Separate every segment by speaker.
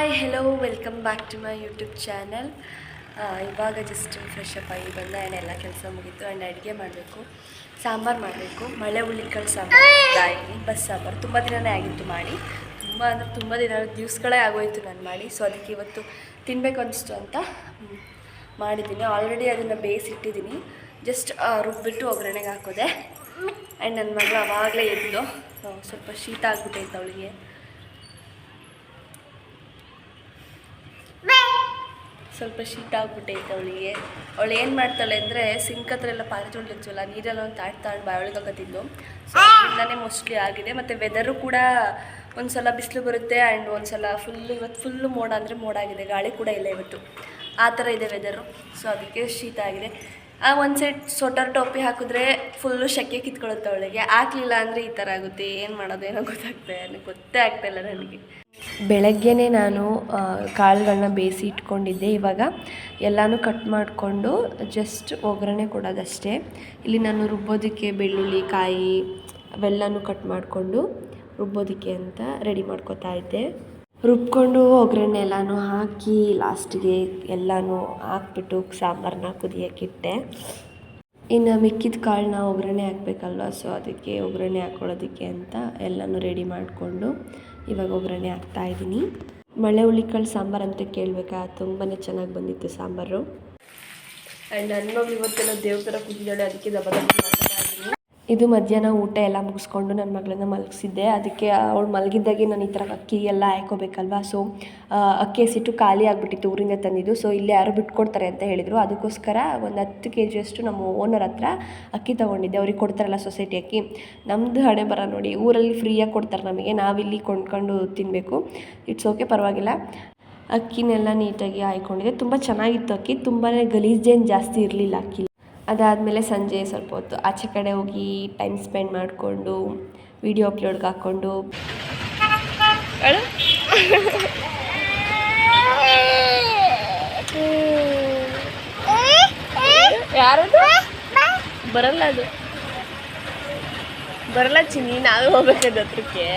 Speaker 1: Hi hello welcome back to my YouTube channel. ಇವಾಗ just fresh up ಆಗಿ ಬಂದೆ and ಎಲ್ಲ ಕೆಲಸ ಮುಗೀತು ಆ್ಯಂಡ್ ಅಡುಗೆ ಮಾಡಬೇಕು, ಸಾಂಬಾರು ಮಾಡಬೇಕು. ಮಳೆ ಹುಳ್ಳಿಕಾಳು ಸಾಂಬಾರು ಮಾಡ್ತಾಯಿದ್ದೀನಿ. ಬಸ್ ಸಾಂಬಾರು ತುಂಬ ದಿನವೇ ಆಗಿತ್ತು ಮಾಡಿ, ತುಂಬ ದಿವಸಗಳೇ ಆಗೋಯಿತು ನಾನು ಮಾಡಿ. ಸೊ ಅದಕ್ಕೆ ಇವತ್ತು ತಿನ್ನಬೇಕು ಅನಿಸ್ತು ಅಂತ ಮಾಡಿದ್ದೀನಿ. ಆಲ್ರೆಡಿ ಅದನ್ನು ಬೇಯಿಸಿಟ್ಟಿದ್ದೀನಿ, ಜಸ್ಟ್ ರುಬ್ಬಿಟ್ಟು ಒಗ್ಗರಣೆಗೆ ಹಾಕೋದೆ. ಆ್ಯಂಡ್ ನನ್ನ ಮಗಳು ಆವಾಗಲೇ ಎದ್ದು ಸ್ವಲ್ಪ ಶೀತ ಆಗಿಬಿಟ್ಟೈತೆ ಅವಳಿಗೆ. ಸ್ವಲ್ಪ ಶೀತ ಆಗ್ಬಿಟ್ಟೈತೆ ಅವಳಿಗೆ. ಅವಳು ಏನು ಮಾಡ್ತಾಳೆ ಅಂದರೆ ಸಿಂಕ್ ಹತ್ರ ಎಲ್ಲ ಪಾತ್ರೆ ತೊಳಿತೀವಲ್ಲ, ನೀರೆಲ್ಲ ಒಂದು ತಾಡ್ತಾಳು ಬಾಯೊಳಗೆ ಹಾಕೋತಿದ್ದು. ಸೊ ಅದರಿಂದನೇ ಮೋಸ್ಟ್ಲಿ ಆಗಿದೆ. ಮತ್ತು ವೆದರು ಕೂಡ ಒಂದು ಸಲ ಬಿಸಿಲು ಬರುತ್ತೆ ಆ್ಯಂಡ್ ಒಂದು ಸಲ ಇವತ್ತು ಫುಲ್ಲು ಮೋಡ ಅಂದರೆ ಮೋಡ ಆಗಿದೆ, ಗಾಳಿ ಕೂಡ ಇಲ್ಲ ಇವತ್ತು. ಆ ಥರ ಇದೆ ವೆದರು. ಸೊ ಅದಕ್ಕೆ ಶೀತ ಆಗಿದೆ. ಒಂದು ಸೈಡ್ ಸ್ವೆಟರ್ ಟೋಪಿ ಹಾಕಿದ್ರೆ ಫುಲ್ಲು ಶೆಕೆ ಕಿತ್ಕೊಳ್ಳುತ್ತೆ ಅವಳಿಗೆ. ಹಾಕಲಿಲ್ಲ ಅಂದರೆ ಈ ಥರ ಆಗುತ್ತೆ. ಏನು ಮಾಡೋದು ಏನೋ ಗೊತ್ತೇ ಆಗ್ತಾಯಿಲ್ಲ ನನಗೆ. ಬೆಳಗ್ಗೆನೇ ನಾನು ಕಾಳುಗಳನ್ನ ಬೇಯಿಸಿ ಇಟ್ಕೊಂಡಿದ್ದೆ. ಇವಾಗ ಎಲ್ಲನೂ ಕಟ್ ಮಾಡಿಕೊಂಡು ಜಸ್ಟ್ ಒಗ್ಗರಣೆ ಕೊಡೋದಷ್ಟೇ. ಇಲ್ಲಿ ನಾನು ರುಬ್ಬೋದಕ್ಕೆ ಬೆಳ್ಳುಳ್ಳಿ, ಕಾಯಿ ಅವೆಲ್ಲನೂ ಕಟ್ ಮಾಡಿಕೊಂಡು ರುಬ್ಬೋದಕ್ಕೆ ಅಂತ ರೆಡಿ ಮಾಡ್ಕೊತಾ ಇದ್ದೆ. ರುಬ್ಕೊಂಡು ಒಗ್ಗರಣೆ ಎಲ್ಲನೂ ಹಾಕಿ ಲಾಸ್ಟಿಗೆ ಎಲ್ಲನೂ ಹಾಕ್ಬಿಟ್ಟು ಸಾಂಬಾರನ್ನ ಕುದಿಯೋಕ್ಕಿಟ್ಟೆ. ಇನ್ನು ಮಿಕ್ಕಿದ ಕಾಳನ್ನ ಒಗ್ಗರಣೆ ಹಾಕಬೇಕಲ್ವ, ಸೊ ಅದಕ್ಕೆ ಒಗ್ಗರಣೆ ಹಾಕ್ಕೊಳ್ಳೋದಕ್ಕೆ ಅಂತ ಎಲ್ಲನೂ ರೆಡಿ ಮಾಡಿಕೊಂಡು ಇವಾಗ ಒಗ್ಗರಣೆ ಹಾಕ್ತಾಯಿದ್ದೀನಿ. ಮಳೆ ಹುಳ್ಳಿಕಾಳು ಸಾಂಬಾರು ಅಂತ ಕೇಳಬೇಕಾ, ತುಂಬಾ ಚೆನ್ನಾಗಿ ಬಂದಿತ್ತು ಸಾಂಬಾರು. ಆ್ಯಂಡ್ ನನ್ನ ಮಗಳು ಇವತ್ತೆಲ್ಲ ದೇವ್ರ ಥರ ಕೂತಿದ್ದಾಳೆ, ಅದಕ್ಕೆ ದಬಾಯಿದ್ದೀನಿ. ಇದು ಮಧ್ಯಾಹ್ನ ಊಟ ಎಲ್ಲ ಮುಗಿಸ್ಕೊಂಡು ನನ್ನ ಮಗಳನ್ನ ಮಲಗಿಸಿದ್ದೆ. ಅದಕ್ಕೆ ಅವಳು ಮಲಗಿದ್ದಾಗೆ ನಾನು ಈ ಥರ ಅಕ್ಕಿ ಎಲ್ಲ ಹಾಯ್ಕೋಬೇಕಲ್ವ. ಸೊ ಅಕ್ಕಿ ಹಸಿಟ್ಟು ಖಾಲಿ ಆಗಿಬಿಟ್ಟಿತ್ತು, ಊರಿಂದ ತಂದಿದ್ದು. ಸೊ ಇಲ್ಲಿ ಯಾರು ಬಿಟ್ಕೊಡ್ತಾರೆ ಅಂತ ಹೇಳಿದರು. ಅದಕ್ಕೋಸ್ಕರ ಒಂದು 10 kg ನಮ್ಮ ಓನರ್ ಹತ್ರ ಅಕ್ಕಿ ತೊಗೊಂಡಿದ್ದೆ. ಅವ್ರಿಗೆ ಕೊಡ್ತಾರಲ್ಲ ಸೊಸೈಟಿ ಅಕ್ಕಿ. ನಮ್ಮದು ಹಣೆ ಬರ ನೋಡಿ, ಊರಲ್ಲಿ ಫ್ರೀಯಾಗಿ ಕೊಡ್ತಾರೆ ನಮಗೆ, ನಾವಿಲ್ಲಿ ಕೊಂಡ್ಕೊಂಡು ತಿನ್ನಬೇಕು. ಇಟ್ಸ್ ಓಕೆ, ಪರವಾಗಿಲ್ಲ. ಅಕ್ಕಿನೆಲ್ಲ ನೀಟಾಗಿ ಹಾಯ್ಕೊಂಡಿದ್ದೆ. ತುಂಬ ಚೆನ್ನಾಗಿತ್ತು ಅಕ್ಕಿ, ತುಂಬಾ ಗಲೀಜೇನು ಜಾಸ್ತಿ ಇರಲಿಲ್ಲ ಅಕ್ಕಿ. ಅದಾದಮೇಲೆ ಸಂಜೆ ಸ್ವಲ್ಪ ಹೊತ್ತು ಆಚೆ ಕಡೆ ಹೋಗಿ ಟೈಮ್ ಸ್ಪೆಂಡ್ ಮಾಡಿಕೊಂಡು ವಿಡಿಯೋ ಅಪ್ಲೋಡ್ಗೆ ಹಾಕ್ಕೊಂಡು ಯಾರದು ಬರಲ್ಲ, ಅದು ಬರಲ್ಲ ಚಿನ್ನಿ, ನಾವೇ ಹೋಗ್ಬೇಕದು ಹತ್ರಕ್ಕೆ.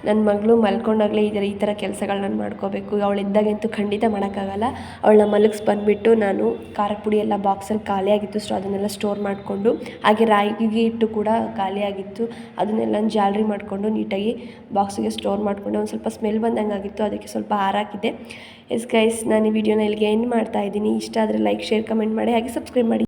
Speaker 1: ನನ್ನ ಮಗಳು ಮಲ್ಕೊಂಡಾಗಲೇ ಈ ಥರ ಕೆಲಸಗಳನ್ನ ಮಾಡ್ಕೋಬೇಕು. ಅವಳಿದ್ದಾಗಂತೂ ಖಂಡಿತ ಮಾಡೋಕ್ಕಾಗಲ್ಲ. ಅವಳನ್ನ ಬಂದುಬಿಟ್ಟು ನಾನು ಖಾರದ ಪುಡಿ ಎಲ್ಲ ಬಾಕ್ಸಲ್ಲಿ ಖಾಲಿಯಾಗಿತ್ತು. ಸೊ ಅದನ್ನೆಲ್ಲ ಸ್ಟೋರ್ ಮಾಡಿಕೊಂಡು, ಹಾಗೆ ರಾಗಿ ಹಿಟ್ಟು ಕೂಡ ಖಾಲಿಯಾಗಿತ್ತು, ಅದನ್ನೆಲ್ಲ ಜಾಲರಿ ಮಾಡಿಕೊಂಡು ನೀಟಾಗಿ ಬಾಕ್ಸಿಗೆ ಸ್ಟೋರ್ ಮಾಡಿಕೊಂಡು ಒಂದು ಸ್ವಲ್ಪ ಸ್ಮೆಲ್ ಬಂದಂಗೆ ಆಗಿತ್ತು, ಅದಕ್ಕೆ ಸ್ವಲ್ಪ ಹಾರಾಕಿದ್ದೆ. ಎಸ್ ಗೈಸ್, ನಾನು ಈ ವಿಡಿಯೋನ ಇಲ್ಲಿಗೆ ಎಂಡ್ ಮಾಡ್ತಾಯಿದ್ದೀನಿ. ಇಷ್ಟ ಆದರೆ ಲೈಕ್, ಶೇರ್, ಕಮೆಂಟ್ ಮಾಡಿ, ಹಾಗೆ ಸಬ್ಸ್ಕ್ರೈಬ್ ಮಾಡಿ.